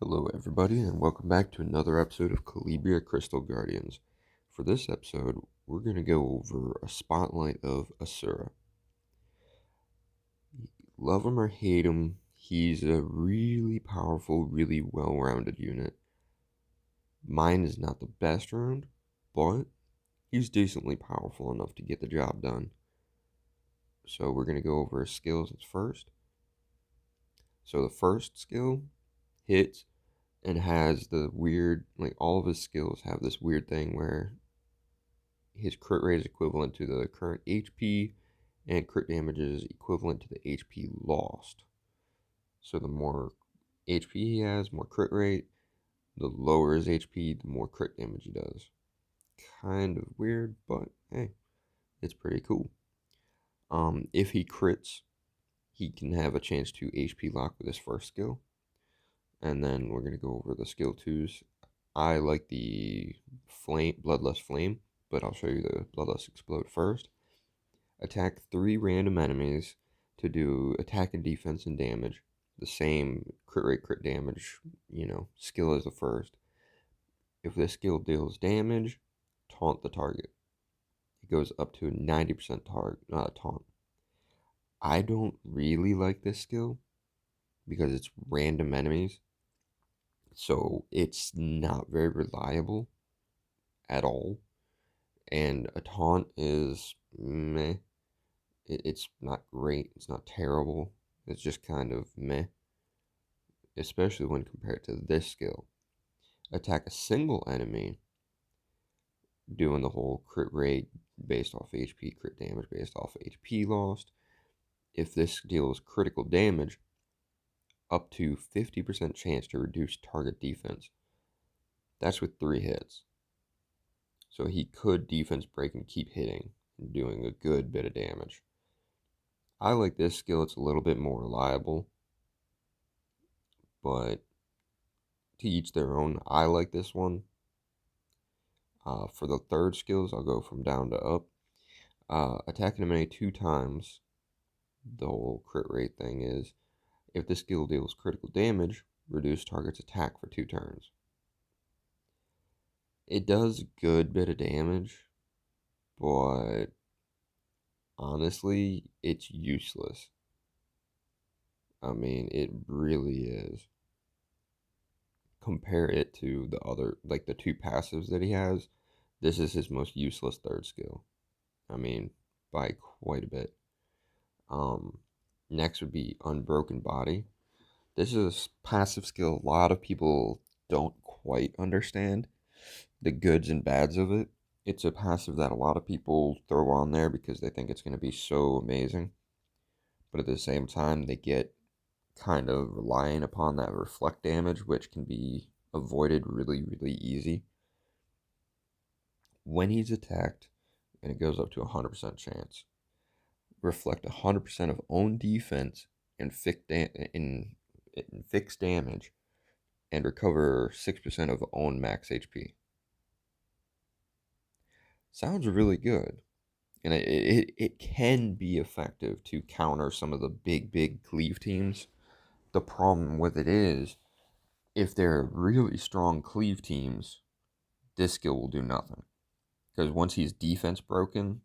Hello, everybody, and welcome back to another episode of Calibria Crystal Guardians. For this episode, we're going to go over a spotlight of Asura. Love him or hate him, he's a really powerful, really well-rounded unit. Mine is not the best round, but he's decently powerful enough to get the job done. So we're going to go over his skills first. So the first skill hits and has the weird, like all of his skills have this weird thing where his crit rate is equivalent to the current HP, and crit damage is equivalent to the HP lost. So the more HP he has, more crit rate. The lower his HP, the more crit damage he does. Kind of weird, but hey, it's pretty cool. If he crits, he can have a chance to HP lock with his first skill. And then we're going to go over the skill 2s. I like the Bloodlust Flame, but I'll show you the Bloodlust Explode first. Attack 3 random enemies to do attack and defense and damage. The same crit rate, crit damage, skill as the first. If this skill deals damage, taunt the target. It goes up to a 90% taunt. I don't really like this skill because it's random enemies. So it's not very reliable at all. And a taunt is meh. It's not great. It's not terrible. It's just kind of meh. Especially when compared to this skill. Attack a single enemy, doing the whole crit rate based off HP, crit damage based off HP lost. If this deals critical damage, up to 50% chance to reduce target defense. That's with 3 hits. So he could defense break and keep hitting and doing a good bit of damage. I like this skill. It's a little bit more reliable, but to each their own. I like this one. For the third skills, I'll go from down to up. Attack an enemy 2 times. The whole crit rate thing is, if this skill deals critical damage, reduce target's attack for 2 turns. It does a good bit of damage, but honestly, it's useless. I mean, it really is. Compare it to the other, like the 2 passives that he has. This is his most useless third skill. I mean, by quite a bit. Next would be Unbroken Body. This is a passive skill a lot of people don't quite understand the goods and bads of it. It's a passive that a lot of people throw on there because they think it's going to be so amazing. But at the same time, they get kind of relying upon that reflect damage, which can be avoided really, really easy. When he's attacked, and it goes up to 100% chance, reflect 100% of own defense and fixed damage, and recover 6% of own max HP. Sounds really good. And it can be effective to counter some of the big cleave teams. The problem with it is, if they're really strong cleave teams, this skill will do nothing. Because once he's defense broken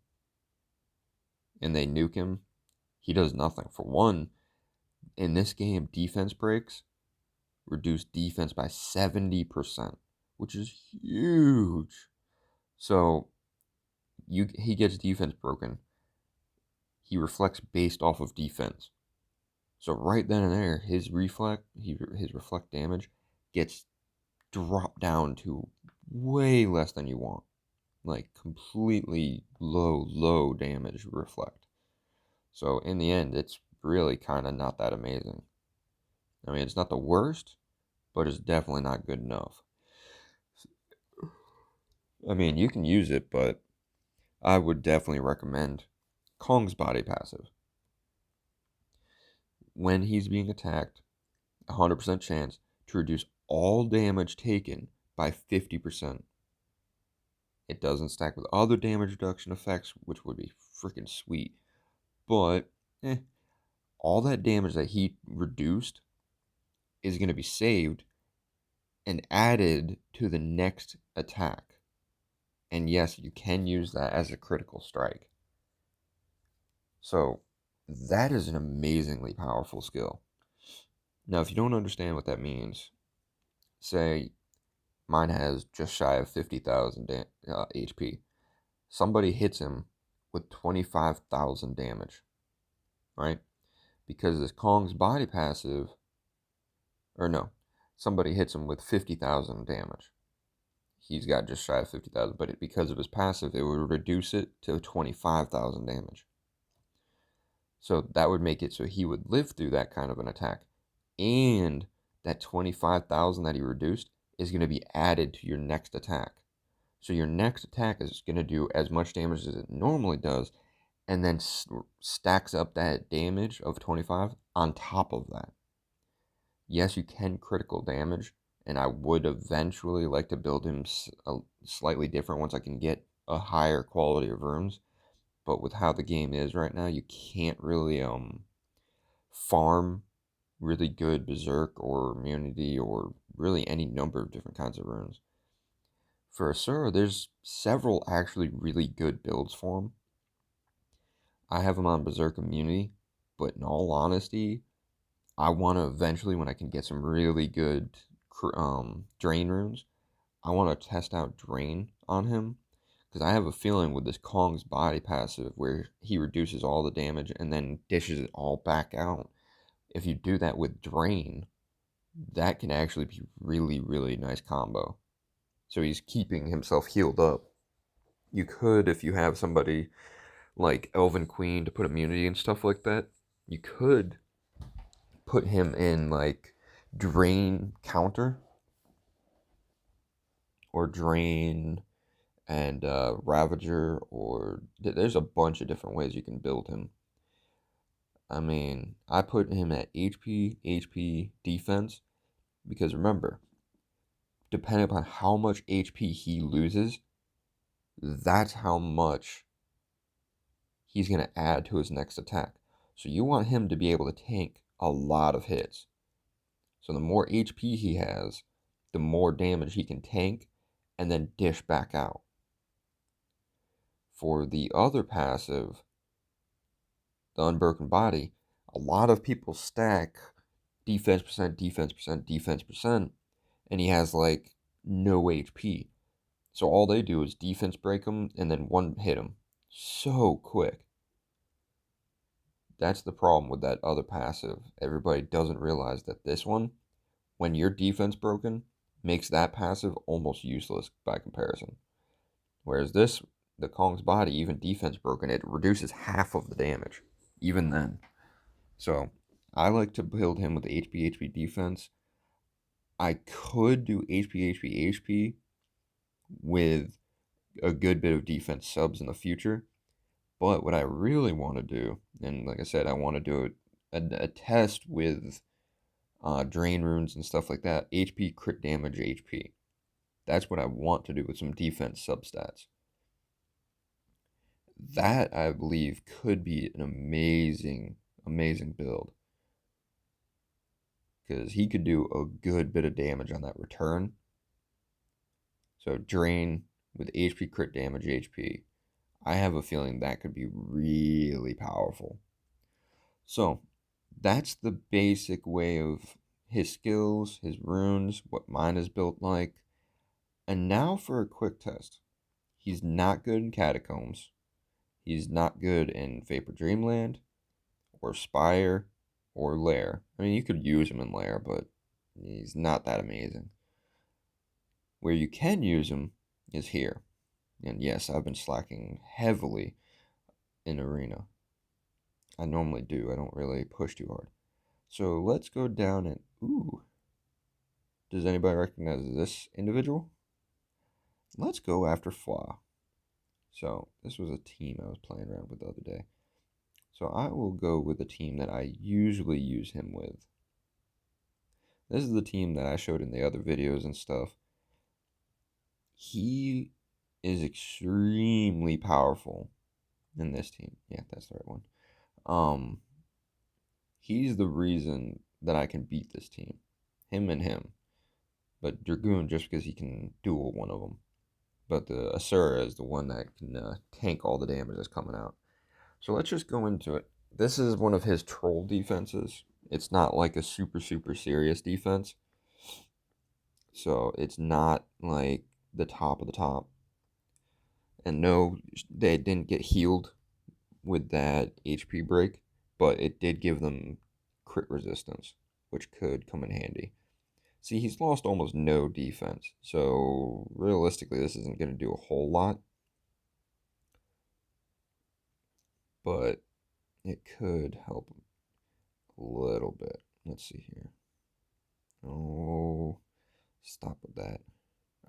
and they nuke him, he does nothing. For one, in this game, defense breaks reduce defense by 70%, which is huge. So he gets defense broken. He reflects based off of defense. So right then and there, his reflect damage gets dropped down to way less than you want. Like completely low damage reflect. So in the end, it's really kind of not that amazing. I mean, it's not the worst, but it's definitely not good enough. I mean, you can use it, but I would definitely recommend Kong's body passive. When he's being attacked, 100% chance to reduce all damage taken by 50%. It doesn't stack with other damage reduction effects, which would be freaking sweet. But, all that damage that he reduced is going to be saved and added to the next attack. And yes, you can use that as a critical strike. So that is an amazingly powerful skill. Now, if you don't understand what that means, say mine has just shy of 50,000 HP. Somebody hits him with 25,000 damage, right? Because this Kong's body passive, or no, somebody hits him with 50,000 damage. He's got just shy of 50,000, but because of his passive, it would reduce it to 25,000 damage. So that would make it so he would live through that kind of an attack. And that 25,000 that he reduced is going to be added to your next attack. So your next attack is going to do as much damage as it normally does, and then stacks up that damage of 25 on top of that. Yes, you can critical damage, and I would eventually like to build him slightly different once I can get a higher quality of runes. But with how the game is right now, you can't really farm really good berserk or immunity or really any number of different kinds of runes. For Asura, there's several actually really good builds for him. I have him on berserk immunity, but in all honesty, I want to eventually, when I can get some really good drain runes, I want to test out drain on him, because I have a feeling with this Kong's body passive where he reduces all the damage and then dishes it all back out. If you do that with drain, that can actually be really, really nice combo. So he's keeping himself healed up. You could, if you have somebody like Elven Queen to put immunity and stuff like that, you could put him in like drain counter or drain and Ravager, or there's a bunch of different ways you can build him. I mean, I put him at HP, defense, because remember, depending upon how much HP he loses, that's how much he's going to add to his next attack. So you want him to be able to tank a lot of hits. So the more HP he has, the more damage he can tank and then dish back out. For the other passive, the Unbroken Body, a lot of people stack defense percent, defense percent, defense percent, and he has like no HP. So all they do is defense break him and then one hit him. So quick. That's the problem with that other passive. Everybody doesn't realize that this one, when your defense broken, makes that passive almost useless by comparison. Whereas this, the Kong's body, even defense broken, it reduces half of the damage, even then. So I like to build him with HP defense. I could do HP with a good bit of defense subs in the future. But what I really want to do, and like I said, I want to do a test with drain runes and stuff like that. HP, crit damage, HP. That's what I want to do with some defense substats. That, I believe, could be an amazing, amazing build. Because he could do a good bit of damage on that return. So drain with HP, crit damage, HP. I have a feeling that could be really powerful. So that's the basic way of his skills, his runes, what mine is built like. And now for a quick test. He's not good in Catacombs. He's not good in Vapor Dreamland or Spire or Lair. I mean, you could use him in Lair, but he's not that amazing. Where you can use him is here. And yes, I've been slacking heavily in Arena. I normally do. I don't really push too hard. So let's go down and... Ooh. Does anybody recognize this individual? Let's go after Fwa. So this was a team I was playing around with the other day. So I will go with the team that I usually use him with. This is the team that I showed in the other videos and stuff. He is extremely powerful in this team. Yeah, that's the right one. He's the reason that I can beat this team. Him and him. But Dragoon just because he can duel one of them. But the Asura is the one that can tank all the damage that's coming out. So let's just go into it. This is one of his troll defenses. It's not like a super serious defense. So it's not like the top of the top. And no, they didn't get healed with that HP break, but it did give them crit resistance, which could come in handy. See, he's lost almost no defense, so realistically, this isn't going to do a whole lot, but it could help a little bit. Let's see here. Oh, stop with that.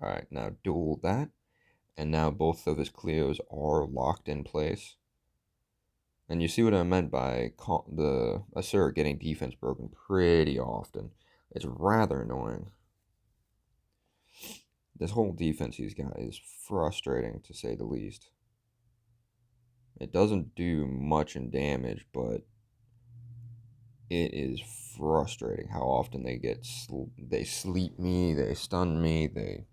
All right, now duel that, and now both of his Cleos are locked in place. And you see what I meant by the Asura getting defense broken pretty often. It's rather annoying. This whole defense he's got is frustrating, to say the least. It doesn't do much in damage, but it is frustrating how often they sleep me, they stun me, they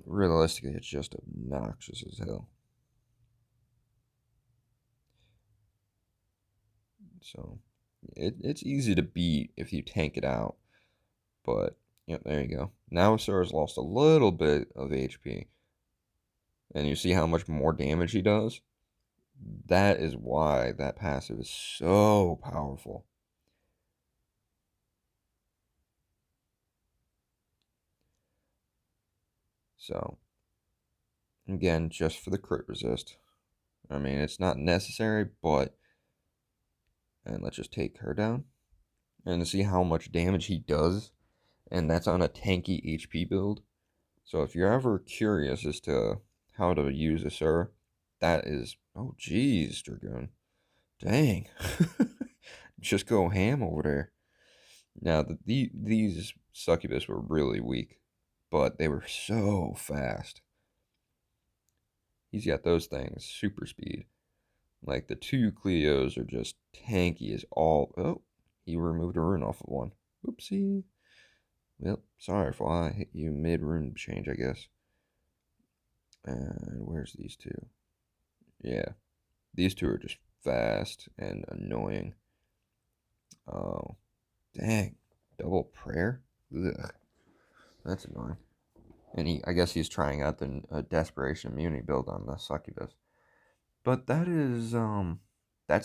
realistically it's just obnoxious as hell. So it's easy to beat if you tank it out, but yep, there you go. Now Asura's lost a little bit of HP, and you see how much more damage he does. That is why that passive is so powerful. So again, just for the crit resist. I mean, it's not necessary, but and let's just take her down and see how much damage he does, and that's on a tanky HP build. So if you're ever curious as to how to use Asura, that is, oh geez, Dragoon, dang, just go ham over there. Now these succubus were really weak, but they were so fast. He's got those things, super speed. Like the two Cleos are just tanky as all. Oh, he removed a rune off of one. Whoopsie. Well, sorry if I hit you mid rune change, I guess. And where's these two? Yeah, these two are just fast and annoying. Oh, dang. Double prayer? Ugh, that's annoying. And I guess he's trying out the desperation immunity build on the succubus. But that's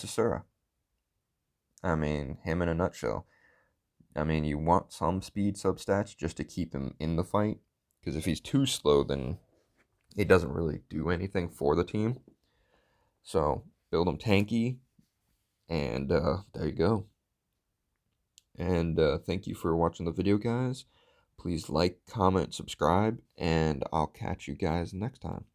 Asura. I mean, him in a nutshell. I mean, you want some speed substats just to keep him in the fight, because if he's too slow, then it doesn't really do anything for the team. So build him tanky, and there you go. And thank you for watching the video, guys. Please like, comment, subscribe, and I'll catch you guys next time.